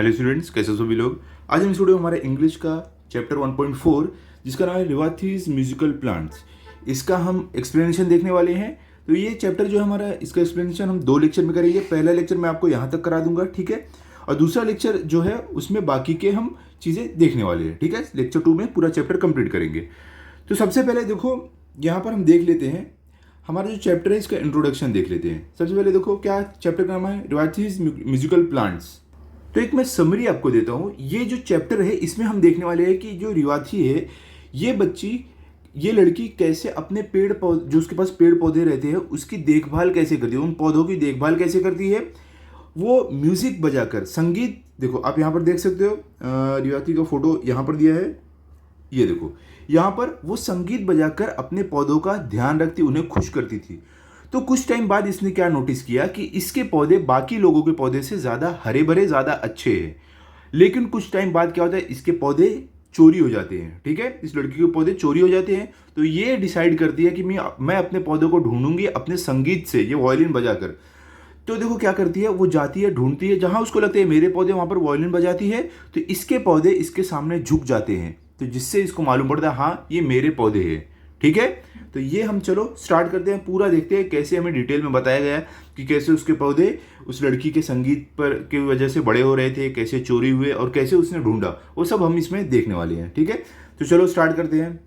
Hello students, कैसे हो सभी लोग। आज हम स्टूडियो हमारे इंग्लिश का चैप्टर 1.4 जिसका नाम है रिवाथीज म्यूजिकल प्लांट्स, इसका हम एक्सप्लेनेशन देखने वाले हैं। तो ये चैप्टर जो है हमारा, इसका एक्सप्लेनेशन हम 2 लेक्चर में करेंगे। पहला लेक्चर मैं आपको यहाँ तक करा दूंगा, ठीक है, और दूसरा लेक्चर जो है उसमें बाकी के हम चीज़ें देखने वाले हैं, ठीक है। लेक्चर 2 में पूरा चैप्टर कंप्लीट करेंगे। तो सबसे पहले देखो, यहाँ पर हम देख लेते हैं हमारा जो चैप्टर है, इसका इंट्रोडक्शन देख लेते हैं। सबसे पहले देखो क्या चैप्टर का नाम है, रिवाथीज म्यूजिकल प्लांट्स। तो एक मैं समरी आपको देता हूँ। ये जो चैप्टर है इसमें हम देखने वाले हैं कि जो रिवाथी है, ये बच्ची, ये लड़की कैसे अपने पेड़ पौधे, जो उसके पास पेड़ पौधे रहते हैं उसकी देखभाल कैसे करती है, उन पौधों की देखभाल कैसे करती है। वो म्यूजिक बजाकर, संगीत, देखो आप यहाँ पर देख सकते हो, रिवाथी का फोटो यहाँ पर दिया है, ये देखो यहाँ पर वो संगीत बजाकर अपने पौधों का ध्यान रखती, उन्हें खुश करती थी। तो कुछ टाइम बाद इसने क्या नोटिस किया कि इसके पौधे बाकी लोगों के पौधे से ज़्यादा हरे भरे, ज़्यादा अच्छे हैं। लेकिन कुछ टाइम बाद क्या होता है, इसके पौधे चोरी हो जाते हैं, ठीक है, इस लड़की के पौधे चोरी हो जाते हैं। तो ये डिसाइड करती है कि मैं अपने पौधों को ढूंढूंगी अपने संगीत से, ये वायलिन बजाकर। तो देखो क्या करती है, वो जाती है, ढूंढती है, जहां उसको लगता है मेरे पौधे, वहां पर वायलिन बजाती है। तो इसके पौधे इसके सामने झुक जाते हैं, तो जिससे इसको मालूम पड़ता है हाँ ये मेरे पौधे हैं, ठीक है। तो ये हम चलो स्टार्ट करते हैं, पूरा देखते हैं कैसे हमें डिटेल में बताया गया है कि कैसे उसके पौधे उस लड़की के संगीत पर की वजह से बड़े हो रहे थे, कैसे चोरी हुए और कैसे उसने ढूंढा, वो सब हम इसमें देखने वाले हैं, ठीक है। तो चलो स्टार्ट करते हैं।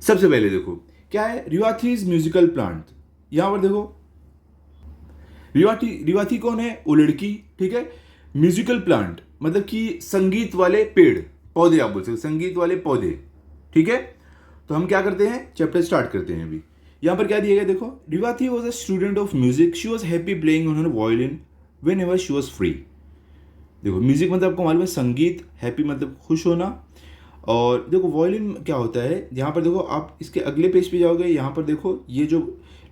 सबसे पहले देखो क्या है, रिवाथीज म्यूजिकल प्लांट। यहां पर देखो रिवाथी कौन है, वो लड़की, ठीक है। म्यूजिकल प्लांट मतलब कि संगीत वाले पेड़ पौधे, आप बोल सकते संगीत वाले पौधे, ठीक है। तो हम क्या करते हैं, चैप्टर स्टार्ट करते हैं अभी। यहां पर क्या दिया गया देखो, Revathi was a student of music, she was happy playing on her violin whenever she was free. देखो म्यूजिक मतलब आपको मालूम है संगीत, हैप्पी मतलब खुश होना, और देखो वायलिन क्या होता है। यहाँ पर देखो आप इसके अगले पेज पे जाओगे, यहाँ पर देखो ये जो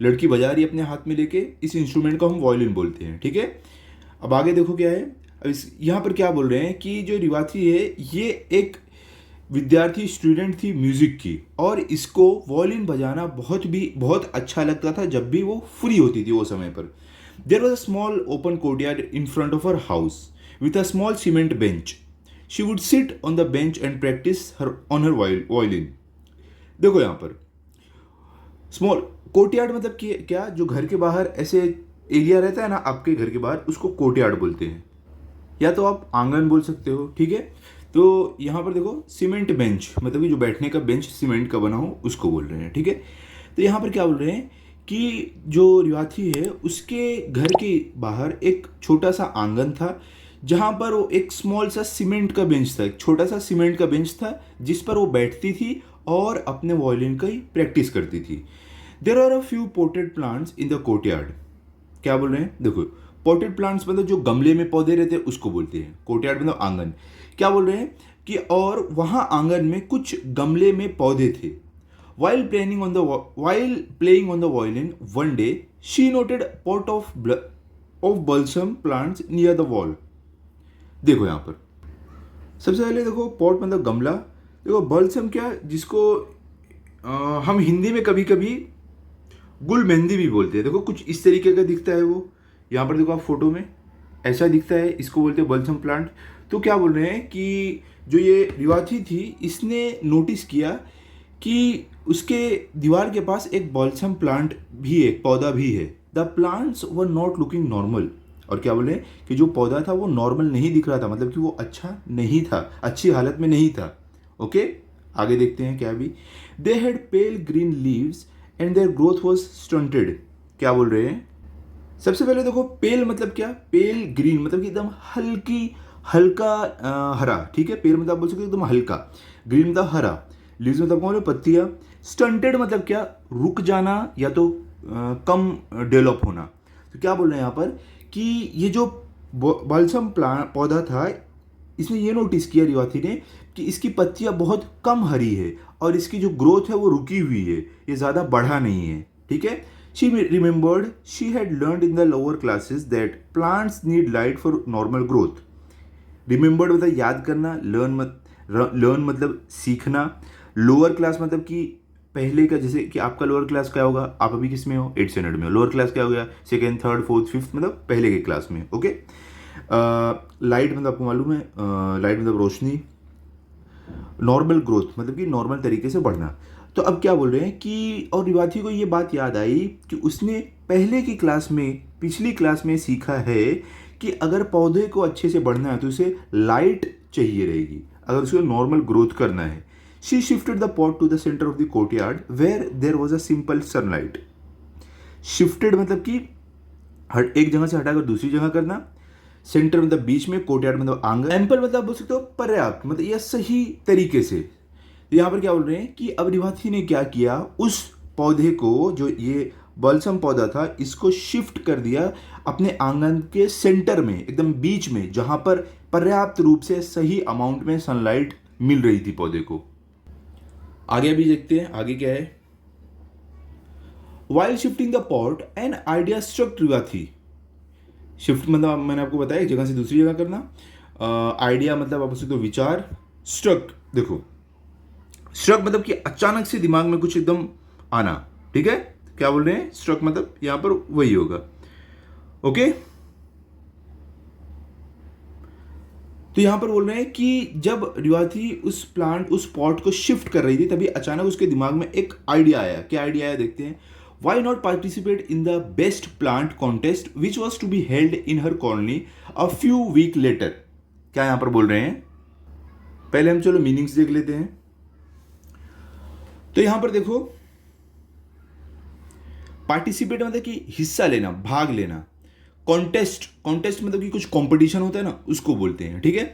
लड़की बजा रही है अपने हाथ में लेके, इस इंस्ट्रूमेंट को हम वायलिन बोलते हैं, ठीक है। अब आगे देखो क्या है, अब यहाँ पर क्या बोल रहे हैं कि जो रिवाथी है ये एक विद्यार्थी, स्टूडेंट थी म्यूजिक की, और इसको वायलिन बजाना बहुत अच्छा लगता था जब भी वो फ्री होती थी वो समय पर। There was a small open courtyard in front of her house with a small cement bench. She would sit on the bench and practice her violin. देखो यहाँ पर स्मॉल कोर्टयार्ड मतलब कि क्या, जो घर के बाहर ऐसे एरिया रहता है ना आपके घर के बाहर, उसको कोर्टयार्ड बोलते हैं, या तो आप आंगन बोल सकते हो, ठीक है। तो यहाँ पर देखो सीमेंट बेंच मतलब कि जो बैठने का बेंच सीमेंट का बना हो उसको बोल रहे हैं, ठीक है। तो यहाँ पर क्या बोल रहे हैं कि जो रिवाथी है उसके घर के बाहर एक छोटा सा आंगन था, जहाँ पर वो एक स्मॉल सा सीमेंट का बेंच था, एक छोटा सा सीमेंट का बेंच था जिस पर वो बैठती थी और अपने वायलिन का ही प्रैक्टिस करती थी। There are a few potted plants in the courtyard. क्या बोल रहे हैं देखो, पॉटेड प्लांट्स मतलब जो गमले में पौधे रहते हैं उसको बोलते हैं, कोर्टयार्ड मतलब आंगन। क्या बोल रहे हैं कि और वहां आंगन में कुछ गमले में पौधे थे। while playing on the violin one day she noted a pot of balsam plants near the wall। देखो यहाँ पर सबसे पहले देखो पॉट मतलब गमला, देखो बल्सम क्या, जिसको हम हिंदी में कभी कभी गुल मेहंदी भी बोलते हैं। देखो कुछ इस तरीके का दिखता है वो, यहाँ पर देखो आप फोटो में ऐसा दिखता है, इसको बोलते हैं बल्सम प्लांट। तो क्या बोल रहे हैं कि जो ये रिवाथी थी इसने नोटिस किया कि उसके दीवार के पास एक बल्सम प्लांट भी है, पौधा भी है। The plants were not looking normal. और क्या बोले कि जो पौधा था वो नॉर्मल नहीं दिख रहा था, मतलब कि वो अच्छा नहीं था, अच्छी हालत में नहीं था, ओके। आगे देखते हैं क्या भी, they had pale green leaves and their growth was stunted. क्या बोल रहे हैं, सबसे पहले देखो पेल मतलब क्या, पेल ग्रीन मतलब कि एकदम हल्का हरा, ठीक है। पेल मतलब आप बोल सकते हो एकदम हल्का, ग्रीन मतलब हरा, लीव्स मतलब कौन है, पत्तियां। स्टंटेड मतलब क्या, रुक जाना या तो कम डेवलप होना। तो क्या बोल रहे हैं यहाँ पर कि ये जो बल्सम पौधा था, इसने ये नोटिस किया रिवाथी ने कि इसकी पत्तियां बहुत कम हरी है और इसकी जो ग्रोथ है वो रुकी हुई है, ये ज़्यादा बढ़ा नहीं है, ठीक है। She remembered she had learned in the lower classes that plants need light for normal growth। Remembered मतलब याद करना, learn मतलब सीखना, लोअर क्लास मतलब कि पहले का, जैसे कि आपका लोअर क्लास क्या होगा, आप अभी किस में हो, 8th स्टैंडर्ड में हो, लोअर क्लास क्या हो गया, सेकेंड, थर्ड, फोर्थ, फिफ्थ मतलब पहले के क्लास में, ओके। लाइट मतलब आपको मालूम है, लाइट मतलब रोशनी, नॉर्मल ग्रोथ मतलब कि नॉर्मल तरीके से बढ़ना। तो अब क्या बोल रहे हैं कि और रिवाथी को ये बात याद आई कि उसने पहले की क्लास में, पिछली क्लास में सीखा है कि अगर पौधे को अच्छे से बढ़ना है तो उसे लाइट चाहिए रहेगी, अगर उसको नॉर्मल ग्रोथ करना है। She shifted the pot to the centre of the courtyard where there was a simple sunlight. Shifted मतलब कि एक जगह से हटाकर दूसरी जगह करना, सेंटर मतलब बीच में, कोर्टयार्ड मतलब आंगन, एम्पल मतलब बोल सकते हो पर्याप्त, मतलब यह सही तरीके से। तो यहाँ पर क्या बोल रहे हैं कि अब रिवाथी ने क्या किया, उस पौधे को, जो ये बॉल्सम पौधा था, इसको शिफ्ट कर दिया अपने आंगन के सेंटर में, एकदम बीच में, जहां पर पर्याप्त रूप से सही अमाउंट में सनलाइट मिल रही थी पौधे को। आगे अभी देखते हैं आगे क्या है। While shifting the pot an idea struck Revathi. Shift मतलब मैंने आपको बताया एक जगह से दूसरी जगह करना। आइडिया मतलब आप उसको विचार, स्ट्रक देखो, स्ट्रक मतलब कि अचानक से दिमाग में कुछ एकदम आना, ठीक है। क्या बोल रहे हैं, स्ट्रक मतलब यहां पर वही होगा, ओके। तो यहां पर बोल रहे हैं कि जब रिवाथी उस प्लांट, उस पॉट को शिफ्ट कर रही थी, तभी अचानक उसके दिमाग में एक आइडिया आया। क्या आइडिया आया देखते हैं। Why not participate in the best plant contest which was to be held in her colony a few week later. क्या यहां पर बोल रहे हैं, पहले हम चलो मीनिंग्स देख लेते हैं। तो यहां पर देखो, पार्टिसिपेट मतलब कि हिस्सा लेना, भाग लेना। कॉन्टेस्ट, कॉन्टेस्ट मतलब कि कुछ कंपटीशन होता है ना, उसको बोलते हैं, ठीक है।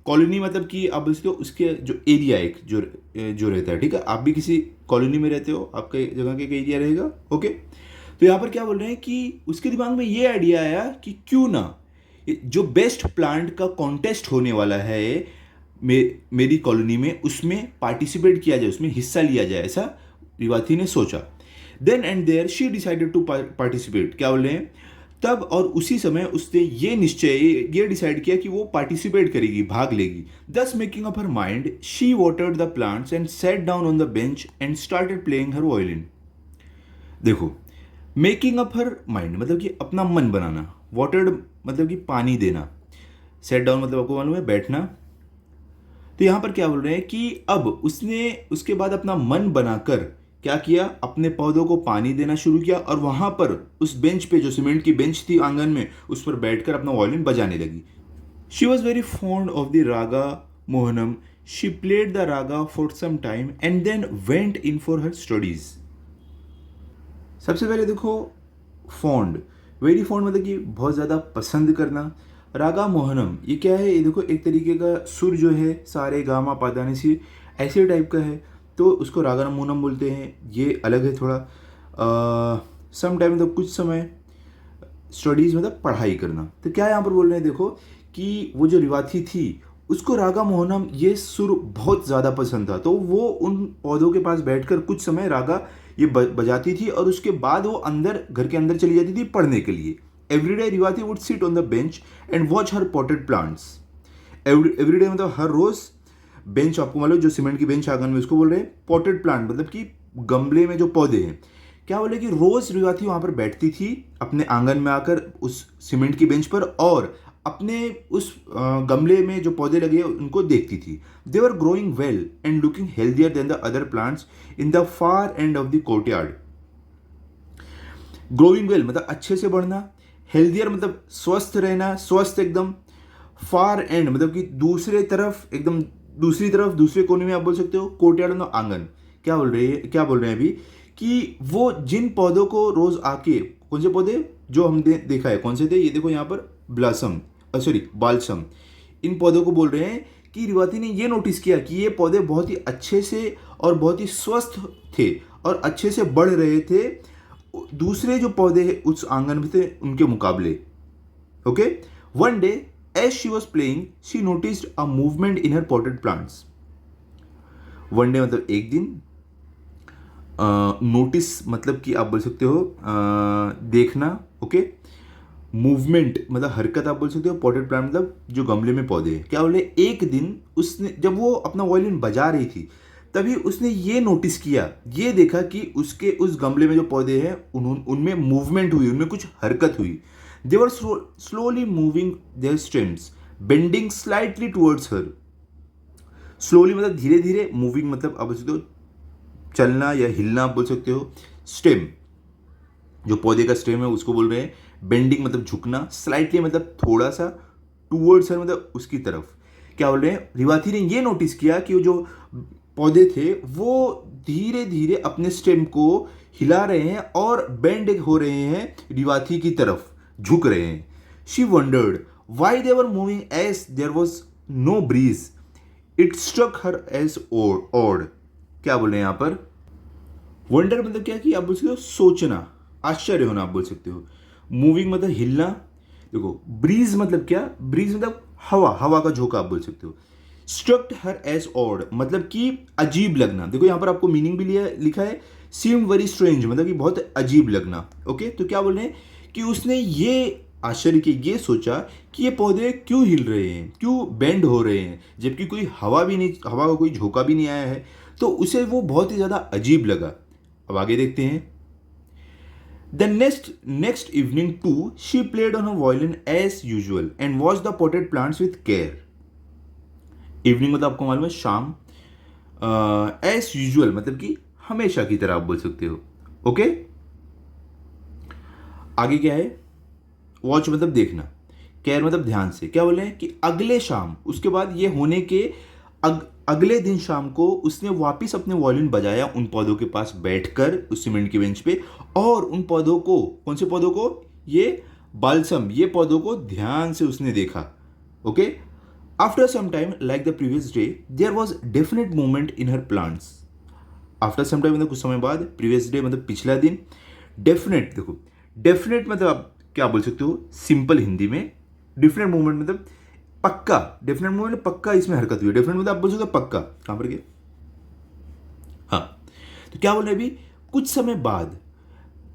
कॉलोनी मतलब कि आप बोलते हो उसके जो एरिया, एक जो रहता है, ठीक है। आप भी किसी कॉलोनी में रहते हो, आपके जगह के एरिया रहेगा, ओके। तो यहाँ पर क्या बोल रहे हैं कि उसके दिमाग में ये आइडिया आया कि क्यों ना जो बेस्ट प्लांट का कॉन्टेस्ट होने वाला है मेरी कॉलोनी में, उसमें पार्टिसिपेट किया जाए, उसमें हिस्सा लिया जाए, ऐसा रिवाथी ने सोचा। Then and there she decided to participate. क्या बोल रहे हैं, तब और उसी समय उसने ये निश्चय, ये डिसाइड किया कि वो पार्टिसिपेट करेगी, भाग लेगी। दस making up her mind she watered the plants and set down on the bench and started playing her violin. देखो, मेकिंग अप हर माइंड मतलब कि अपना मन बनाना, वाटर्ड मतलब कि पानी देना, सेट डाउन मतलब आपको मालूम है बैठना। तो यहां पर क्या बोल रहे हैं कि अब उसने उसके बाद अपना मन बनाकर क्या किया, अपने पौधों को पानी देना शुरू किया, और वहां पर उस बेंच पे, जो सीमेंट की बेंच थी आंगन में, उस पर बैठकर अपना वायलिन बजाने लगी। She was very fond of the raga Mohanam. She played the raga for some time and then went in for her studies. सबसे पहले देखो, फॉन्ड, वेरी फॉन्ड मतलब कि बहुत ज़्यादा पसंद करना। रागा मोहनम ये क्या है, ये देखो एक तरीके का सुर जो है, सारे गामा पादानी सी ऐसे टाइप का है, तो उसको रागा मोहनम बोलते हैं। ये अलग है थोड़ा। सम टाइम मतलब कुछ समय, स्टडीज़ मतलब पढ़ाई करना। तो क्या यहाँ पर बोल रहे हैं, देखो कि वो जो रिवाथी थी उसको रागा मोहनम ये सुर बहुत ज़्यादा पसंद था, तो वो उन पौधों के पास बैठकर कुछ समय रागा ये बजाती थी, और उसके बाद वो अंदर, घर के अंदर चली जाती थी पढ़ने के लिए। Everyday Revathi would sit on the bench and watch her potted plants. Everyday मतलब हर रोज, बेंच आपको मालूम जो सीमेंट की बेंच आंगन में, उसको बोल रहे हैं पॉटेड प्लांट, मतलब कि गमले में जो पौधे हैं। क्या बोले कि रोज रिवाथी वहां पर बैठती थी अपने आंगन में आकर उस सीमेंट की बेंच पर, और अपने उस गमले में जो पौधे लगे हैं उनको देखती थी। They were growing well and looking healthier than the other plants in the far end of the courtyard. Growing well मतलब अच्छे से बढ़ना, हेल्थियर मतलब स्वस्थ रहना, स्वस्थ एकदम, फार एंड मतलब कि दूसरे तरफ, एकदम दूसरी तरफ, दूसरे कोने में आप बोल सकते हो, कोर्टयार्ड मतलब आंगन। क्या बोल रहे हैं अभी कि वो जिन पौधों को रोज आके, कौन से पौधे जो हमने देखा है, कौन से थे, ये देखो यहाँ पर ब्लॉसम, सॉरी बाल्सम, इन पौधों को बोल रहे हैं कि रिवाथी ने ये नोटिस किया कि ये पौधे बहुत ही अच्छे से और बहुत ही स्वस्थ थे और अच्छे से बढ़ रहे थे दूसरे जो पौधे उस आंगन में थे उनके मुकाबले, okay. One day as she was playing she noticed a movement in her potted plants. One day मतलब एक दिन, नोटिस मतलब कि आप बोल सकते हो देखना, ओके। मूवमेंट मतलब हरकत आप बोल सकते हो, पॉटेड प्लांट मतलब जो गमले में पौधे हैं। क्या बोले, एक दिन उसने, जब वो अपना वायलिन बजा रही थी, तभी उसने ये नोटिस किया, ये देखा कि उसके उस गमले में जो पौधे हैं उनमें मूवमेंट हुई, उनमें कुछ हरकत हुई। They were slowly moving their stems bending slightly towards her. Slowly मतलब धीरे धीरे, मूविंग मतलब आप बोल सकते हो चलना या हिलना आप बोल सकते हो। स्टेम जो पौधे का स्टेम है उसको बोल रहे हैं। बेंडिंग मतलब झुकना, स्लाइटली मतलब थोड़ा सा, टूवर्ड्स हर मतलब उसकी तरफ। क्या बोल रहे हैं, रिवाथी ने ये नोटिस किया कि वो जो पौधे थे वो धीरे धीरे अपने स्टेम को हिला रहे हैं और बेंड हो रहे हैं रिवाथी की तरफ, झुक रहे हैं। She wondered why they were moving as there was no breeze, it struck her as odd. क्या बोल रहे हैं यहाँ पर, वंडर मतलब क्या कि आप बोल सकते हो सोचना, आश्चर्य होना आप बोल सकते हो। मूविंग मतलब हिलना। देखो ब्रीज मतलब क्या, ब्रीज मतलब हवा, हवा का झोंका आप बोल सकते हो। स्ट्रक्ट हर एज ऑड मतलब कि अजीब लगना। देखो यहाँ पर आपको मीनिंग भी लिखा है, सीम वेरी स्ट्रेंज मतलब कि बहुत अजीब लगना। ओके, तो क्या बोल रहे हैं कि उसने ये आश्चर्य के ये सोचा कि ये पौधे क्यों हिल रहे हैं, क्यों बेंड हो रहे हैं, जबकि कोई हवा भी नहीं, हवा का कोई झोंका भी नहीं आया है। तो उसे वो बहुत ही ज़्यादा अजीब लगा। अब आगे देखते हैं। The next evening too, she played on her violin as usual and watched the potted plants with care. Evening मतलब आपको मालूम है शाम, as usual मतलब कि हमेशा की तरह आप बोल सकते हो। ओके, आगे क्या है, वॉच मतलब देखना, केयर मतलब ध्यान से। क्या बोल रहे हैं कि अगले शाम, उसके बाद ये होने के अगले दिन शाम को उसने वापस अपने वॉयलिन बजाया उन पौधों के पास बैठकर उस सीमेंट के बेंच पे, और उन पौधों को, कौन से पौधों को, ये बाल्सम, ये पौधों को ध्यान से उसने देखा। Okay, after some time like the previous day there was definite movement in her plants. After some time मतलब कुछ समय बाद, प्रीवियस डे मतलब पिछला दिन, डेफिनेट, देखो डेफिनेट मतलब आप क्या बोल सकते हो सिंपल हिंदी में, डिफरेंट मूवमेंट मतलब पक्का, डेफिनेट मूवमेंट पक्का इसमें हरकत हुई है। डेफिनेट मतलब आप बोल सकते हो पक्का, कहां पर गया, हाँ, तो क्या बोल रहे अभी, कुछ समय बाद,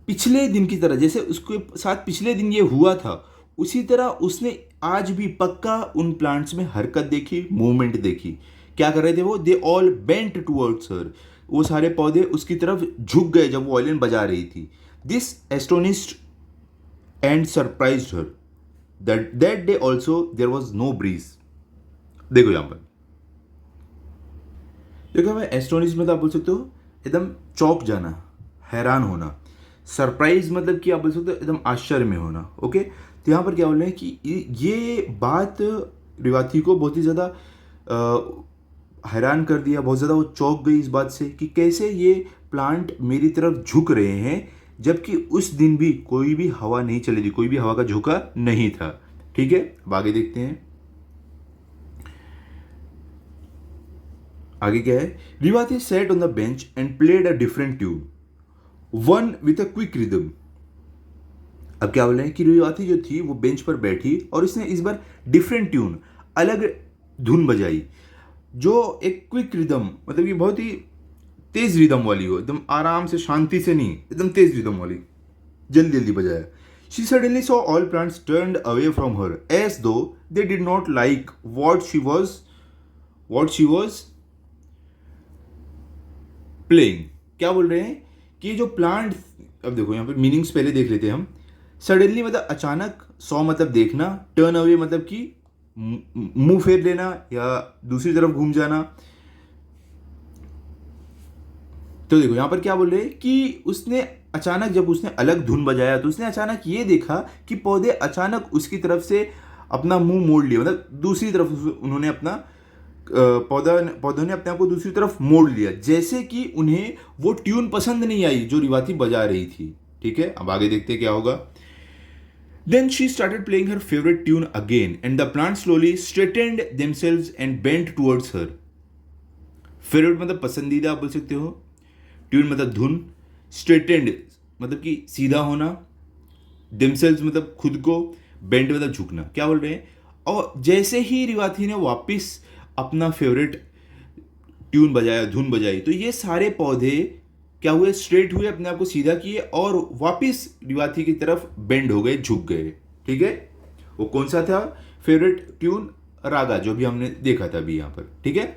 पिछले दिन की तरह, जैसे उसके साथ पिछले दिन ये हुआ था उसी तरह उसने आज भी पक्का उन प्लांट्स में हरकत देखी, मूवमेंट देखी। क्या कर रहे थे वो, दे ऑल बेंट टुवर्ड्स हर, वो सारे पौधे उसकी तरफ झुक गए जब वो वायलिन बजा रही थी। This astonished and surprised her that day also there was no breeze। देखो यहां पर, देखो मैं एस्टोनिश मतलब आप बोल सकते हो एकदम चौंक जाना, हैरान होना। सरप्राइज मतलब कि आप बोल सकते हो एकदम आश्चर्य में होना। ओके, तो यहां पर क्या बोल रहे हैं कि ये बात रिवाथी को बहुत ही ज़्यादा हैरान कर दिया, बहुत ज़्यादा वो चौंक गई इस बात से कि कैसे ये प्लांट मेरी तरफ झुक रहे हैं, जबकि उस दिन भी कोई भी हवा नहीं चली थी, कोई भी हवा का झोंका नहीं था। ठीक है, अब आगे देखते हैं, आगे क्या है। रिवाथी sat on the bench and played a different tune, one with a quick rhythm। अब क्या बोल रहे हैं कि रिवाथी जो थी वो बेंच पर बैठी और इसने इस बार डिफरेंट ट्यून, अलग धुन बजाई, जो एक क्विक रिदम मतलब कि बहुत ही तेज रिदम वाली हो, एकदम आराम से, शांति से नहीं, एकदम तेज रिदम वाली, जल्दी जल्दी बजाया। She suddenly saw all plants turned away from her as though they did not like what she was playing। क्या बोल रहे हैं कि जो प्लांट, अब देखो यहाँ पे मीनिंग्स पहले देख लेते हैं हम। सडनली मतलब अचानक, सॉ मतलब देखना, टर्न अवे मतलब कि मुंह फेर लेना या दूसरी तरफ घूम जाना। तो देखो यहाँ पर क्या बोल रहे हैं कि उसने अचानक, जब उसने अलग धुन बजाया तो उसने अचानक ये देखा कि पौधे अचानक उसकी तरफ से अपना मुंह मोड़ लिया, मतलब दूसरी तरफ उन्होंने अपना पौधों ने अपने आप को दूसरी तरफ मोड़ लिया, जैसे कि उन्हें वो ट्यून पसंद नहीं आई जो रिवाथी बजा रही थी। ठीक है, अब आगे देखते हैं क्या होगा। Then she started playing her favorite tune again and the plants slowly straightened themselves and bent towards her। Favourite मतलब पसंदीदा आप बोल सकते हो, ट्यून मतलब धुन, स्ट्रेटेंड मतलब कि सीधा होना, देमसेल्स मतलब खुद को, बेंट मतलब झुकना। क्या बोल रहे हैं, और जैसे ही रिवाथी ने वापस अपना फेवरेट ट्यून बजाया, धुन बजाई, तो ये सारे पौधे क्या हुए, स्ट्रेट हुए, अपने आप को सीधा किए और वापस रिवाथी की तरफ बेंड हो गए, झुक गए। ठीक है, वो कौन सा था फेवरेट ट्यून, रागा, जो भी हमने देखा था अभी यहाँ पर। ठीक है,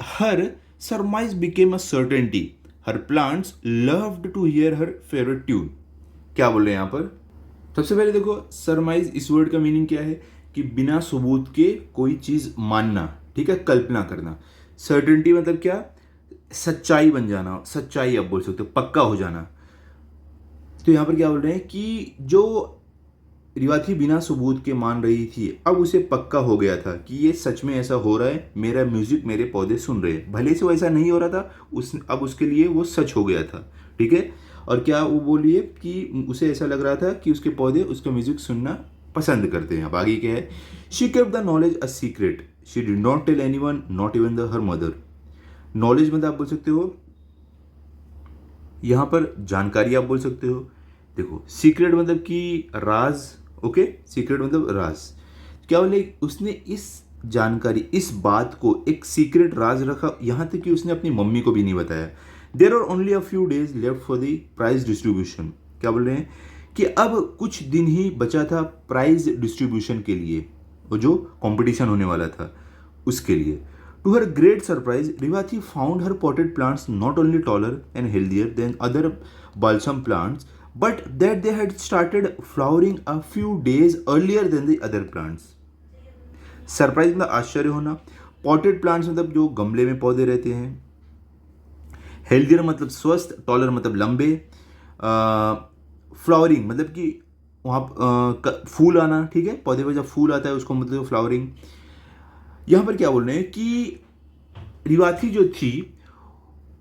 हर surmise became a certainty, her plants loved to hear her favorite tune। क्या बोल रहे हैं यहाँ पर, सबसे पहले देखो सरमाइज इस वर्ड का मीनिंग क्या है कि बिना सबूत के कोई चीज मानना, ठीक है, कल्पना करना। सर्टेनिटी मतलब क्या, सच्चाई बन जाना, सच्चाई आप बोल सकते हो, पक्का हो जाना। तो यहां पर क्या बोल रहे हैं कि जो रिवा थी बिना सबूत के मान रही थी, अब उसे पक्का हो गया था कि ये सच में ऐसा हो रहा है, मेरा म्यूजिक मेरे पौधे सुन रहे हैं। भले से वो ऐसा नहीं हो रहा था, अब उसके लिए वो सच हो गया था, ठीक है। और क्या वो बोलिए कि उसे ऐसा लग रहा था कि उसके पौधे उसका म्यूजिक सुनना पसंद करते हैं। अब आगे क्या है, she kept the knowledge a secret, she did not tell anyone, not even the her mother. Knowledge मतलब आप बोल सकते हो यहां पर जानकारी आप बोल सकते हो। देखो सीक्रेट मतलब कि राज, ओके, सीक्रेट मतलब राज। क्या बोले, उसने इस जानकारी, इस बात को एक सीक्रेट राज रखा, यहां तक कि उसने अपनी मम्मी को भी नहीं बताया। There are only a few days left for the prize distribution. क्या बोल रहे हैं कि अब कुछ दिन ही बचा था प्राइज डिस्ट्रीब्यूशन के लिए, वो जो कंपटीशन होने वाला था उसके लिए। To her great surprise, Rivathi found her potted plants not only taller and healthier than other balsam plants, but that they had started flowering a few days earlier than the other plants. Surprise मतलब आश्चर्य होना। Potted plants मतलब जो गमले में पौधे रहते हैं। हेल्दियर मतलब स्वस्थ, टॉलर मतलब लंबे, फ्लावरिंग मतलब कि वहाँ फूल आना, ठीक है, पौधे पर जब फूल आता है उसको मतलब फ्लावरिंग। यहां पर क्या बोल रहे हैं कि रिवाथी जो थी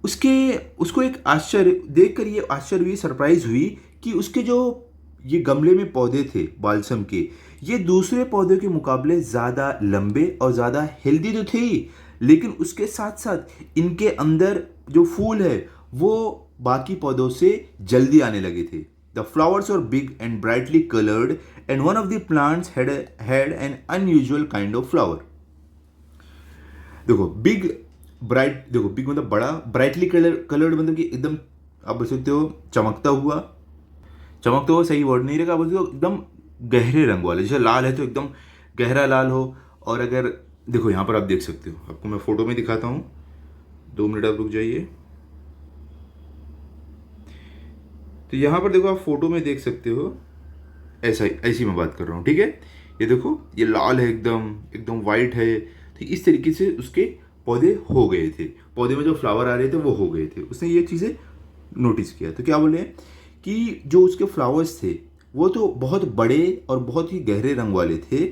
उसको एक आश्चर्य देखकर ये आश्चर्य हुई, सरप्राइज हुई कि उसके जो ये गमले में पौधे थे बालसम के, ये दूसरे पौधों के मुकाबले ज़्यादा लंबे और ज़्यादा हेल्दी तो थे ही, लेकिन उसके साथ साथ इनके अंदर जो फूल है वो बाकी पौधों से जल्दी आने लगे थे। The flowers were big and brightly coloured and one of the plants had an unusual kind of flower. देखो बिग ब्राइट, देखो बिग मतलब बड़ा, ब्राइटली कलर्ड मतलब कि एकदम आप बोल सकते हो चमकता हुआ। चमकता हुआ सही वर्ड नहीं रहेगा, आप बोल सकते हो एकदम गहरे रंग वाले, जैसे लाल है तो एकदम गहरा लाल हो। और अगर देखो यहाँ पर आप देख सकते हो, आपको मैं फोटो में दिखाता हूँ, 2 मिनट आप रुक जाइए। तो यहाँ पर देखो आप फोटो में देख सकते हो, ऐसी मैं बात कर रहा हूँ, ठीक है। ये देखो ये लाल है, एकदम एकदम वाइट है। तो इस तरीके से उसके पौधे हो गए थे, पौधे में जो फ्लावर आ रहे थे वो हो गए थे, उसने ये चीज़ें नोटिस किया। तो क्या बोले कि जो उसके फ्लावर्स थे वो तो बहुत बड़े और बहुत ही गहरे रंग वाले थे,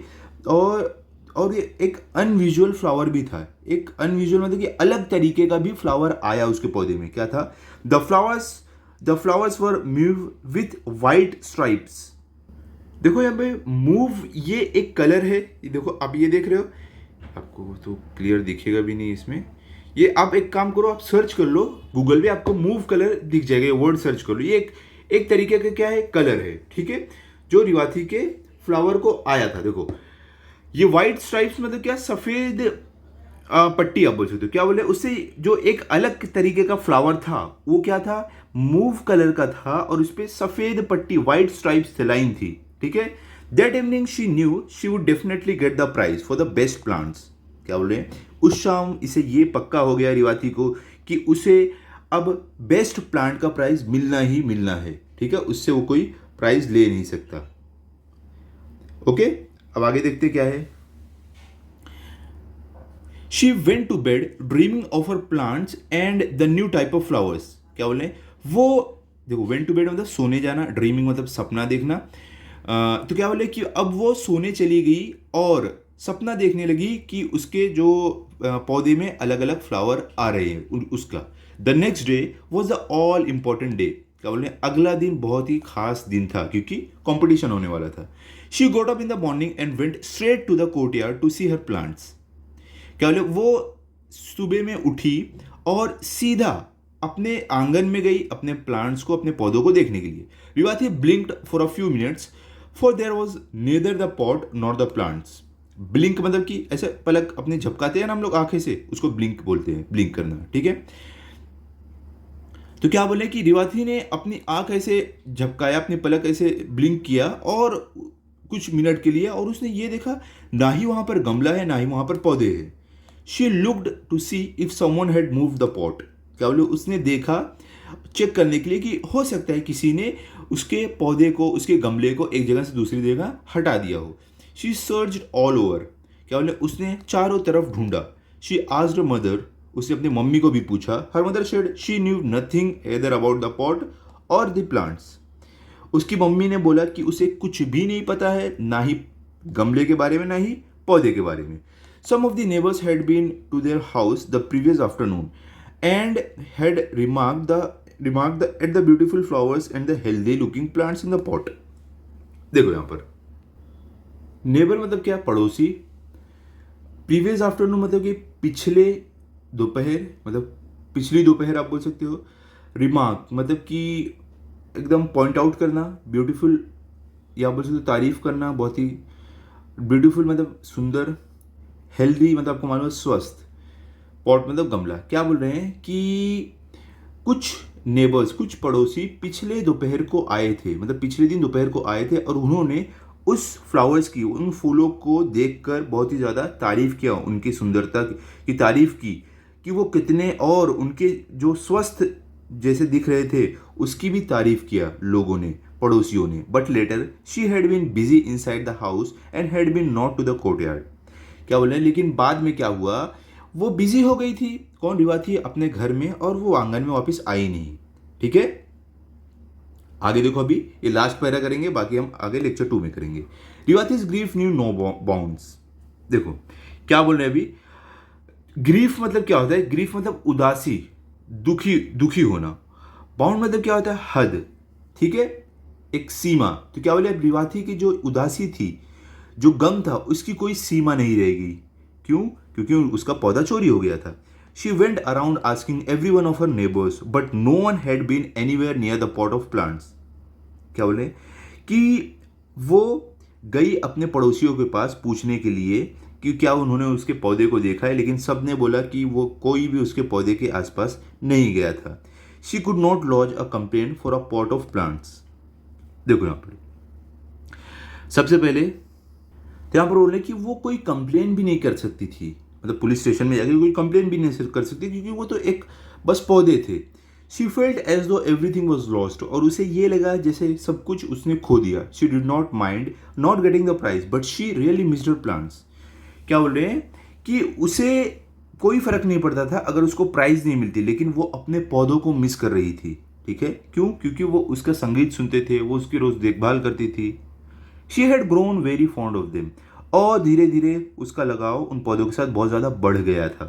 और ये एक अनविजुअल फ्लावर भी था। एक अनविजुअल मतलब कि अलग तरीके का भी फ्लावर आया उसके पौधे में। क्या था, the flowers were move with white stripes. देखो यहाँ पे मूव, ये एक कलर है, ये देखो आप ये देख रहे हो, आपको तो क्लियर दिखेगा भी नहीं इसमें। ये आप एक काम करो, आप सर्च कर लो गूगल पे, आपको मूव कलर दिख जाएगा, ये वर्ड सर्च कर लो। ये एक तरीके का क्या है, कलर है, ठीक है, जो रिवाथी के फ्लावर को आया था। देखो ये व्हाइट स्ट्राइप्स मतलब क्या, सफेद पट्टी आप बोल सकते हो। क्या बोले, उससे जो एक अलग तरीके का फ्लावर था वो क्या था, मूव कलर का था, और उस पर सफेद पट्टी व्हाइट स्ट्राइप्स लाइन थी, ठीक है। That evening she knew she would definitely get the prize for the best plants. क्या बोल रहे हैं, उस शाम इसे ये पक्का हो गया रिवाथी को कि उसे अब बेस्ट प्लांट का प्राइज मिलना ही मिलना है, ठीक है, उससे वो कोई प्राइज ले नहीं सकता। ओके, अब आगे देखते क्या है। She went to bed dreaming of her plants and the new type of flowers. क्या बोले, वो देखो वेंट टू बेड मतलब सोने जाना, ड्रीमिंग मतलब सपना देखना। तो क्या बोले कि अब वो सोने चली गई और सपना देखने लगी कि उसके जो पौधे में अलग अलग फ्लावर आ रहे हैं उसका। The next day was the all important day. क्या बोले, अगला दिन बहुत ही खास दिन था क्योंकि कंपटीशन होने वाला था। She got up in the morning and went straight to the courtyard to see her plants. क्या बोले, वो सुबह में उठी और सीधा अपने आंगन में गई, अपने प्लांट्स को, अपने पौधों को देखने के लिए। Revathi blinked for a few minutes for there was neither the pot nor the plants. Blink मतलब कि ऐसे पलक अपने झपकाते हैं ना हम लोग आंखें से, उसको ब्लिंक बोलते हैं, ब्लिंक करना, ठीक है। तो क्या बोले कि रिवाथी ने अपनी आंख ऐसे झपकाया, अपनी पलक ऐसे ब्लिंक किया और कुछ मिनट के लिए, और उसने ये देखा ना ही वहां पर गमला है ना ही वहां पर पौधे हैं। She looked to see if someone had move the pot. क्या बोले, उसने देखा चेक करने के लिए कि हो सकता है किसी ने उसके पौधे को, उसके गमले को एक जगह से दूसरी जगह हटा दिया हो। शी सर्च्ड ऑल ओवर, क्या बोले, उसने चारों तरफ ढूंढा। शी आस्क्ड मदर, उसने अपनी मम्मी को भी पूछा। Her mother said she knew nothing either about the pot और द प्लांट्स। उसकी मम्मी ने बोला कि उसे कुछ भी नहीं पता है, ना ही गमले के बारे में ना ही पौधे के बारे में। Some of the neighbours had been to their house the previous afternoon and had remarked at the beautiful flowers and the healthy looking plants in the pot। देखो यहां पर नेबर मतलब क्या, पड़ोसी। प्रीवियस आफ्टरनून मतलब कि पिछले दोपहर, मतलब पिछली दोपहर आप बोल सकते हो। रिमार्क मतलब कि एकदम पॉइंट आउट करना। ब्यूटीफुल या बोल सकते हो तारीफ करना, बहुत ही ब्यूटीफुल मतलब सुंदर। हेल्दी मतलब आपको मालूम है स्वस्थ। पॉट मतलब गमला। क्या बोल रहे हैं कि कुछ नेबर्स, कुछ पड़ोसी पिछले दोपहर को आए थे, मतलब पिछले दिन दोपहर को आए थे और उन्होंने उस फ्लावर्स की, उन फूलों को देखकर बहुत ही ज़्यादा तारीफ किया, उनकी सुंदरता की तारीफ की कि वो कितने, और उनके जो स्वस्थ जैसे दिख रहे थे उसकी भी तारीफ किया लोगों ने, पड़ोसियों ने। But later she had been busy inside the house and had been not to the courtyard. क्या बोल रहे हैं, लेकिन बाद में क्या हुआ, वो बिजी हो गई थी। कौन, रिवाथी, अपने घर में, और वो आंगन में वापस आई नहीं। ठीक है, आगे देखो, अभी ये लास्ट पैरा करेंगे, बाकी हम आगे लेक्चर 2 में करेंगे। रिवाथीज ग्रीफ न्यू नो बाउंड्स। देखो क्या बोल रहे हैं अभी। ग्रीफ मतलब क्या होता है, ग्रीफ मतलब उदासी, दुखी होना। बाउंड मतलब क्या होता है, हद। ठीक है, एक सीमा। तो क्या बोले, रिवाथी की जो उदासी थी, जो गम था, उसकी कोई सीमा नहीं रहेगी। क्यों? क्योंकि उसका पौधा चोरी हो गया था। She went around asking every one of her neighbors, but no one had been anywhere near the pot of plants। क्या बोले कि वो गई अपने पड़ोसियों के पास पूछने के लिए कि क्या उन्होंने उसके पौधे को देखा है, लेकिन सब ने बोला कि वो कोई भी उसके पौधे के आसपास नहीं गया था। She could not lodge a complaint for a pot of plants। देखो यहाँ पर सबसे पहले यहाँ पर बोल रहे कि वो कोई कंप्लेन भी नहीं कर सकती थी, मतलब पुलिस स्टेशन में जाकर कोई कंप्लेन भी नहीं कर सकती, क्योंकि वो तो एक बस पौधे थे। शी फेल्ट एज दो एवरीथिंग वॉज लॉस्ट, और उसे ये लगा जैसे सब कुछ उसने खो दिया। She did not mind not getting the prize but she really missed her plants. क्या बोल रहे हैं कि उसे कोई फर्क नहीं पड़ता था अगर उसको प्राइज नहीं मिलती, लेकिन वो अपने पौधों को मिस कर रही थी। ठीक है, क्यों? क्योंकि वो उसका संगीत सुनते थे, वो उसकी रोज देखभाल करती थी। She had grown very fond of them, और धीरे धीरे उसका लगाव उन पौधों के साथ बहुत ज़्यादा बढ़ गया था।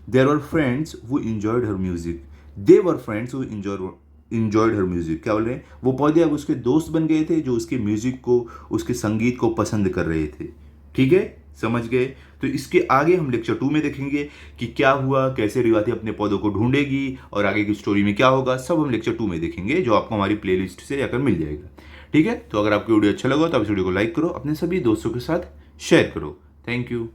There were friends who enjoyed her music, they were friends who enjoyed her music. क्या बोल रहे हैं, वो पौधे अब उसके दोस्त बन गए थे जो उसके म्यूजिक को, उसके संगीत को पसंद कर रहे थे। ठीक है, समझ गए? तो इसके आगे हम लेक्चर 2 में देखेंगे कि क्या हुआ, कैसे रिवाथी अपने पौधों को ढूंढेगी, और आगे की स्टोरी में क्या होगा, सब हम लेक्चर 2 में देखेंगे, जो आपको हमारी प्लेलिस्ट से जाकर मिल जाएगा। ठीक है, तो अगर आपको वीडियो अच्छा लगा तो आप इस वीडियो को लाइक करो, अपने सभी दोस्तों के साथ शेयर करो। Thank you.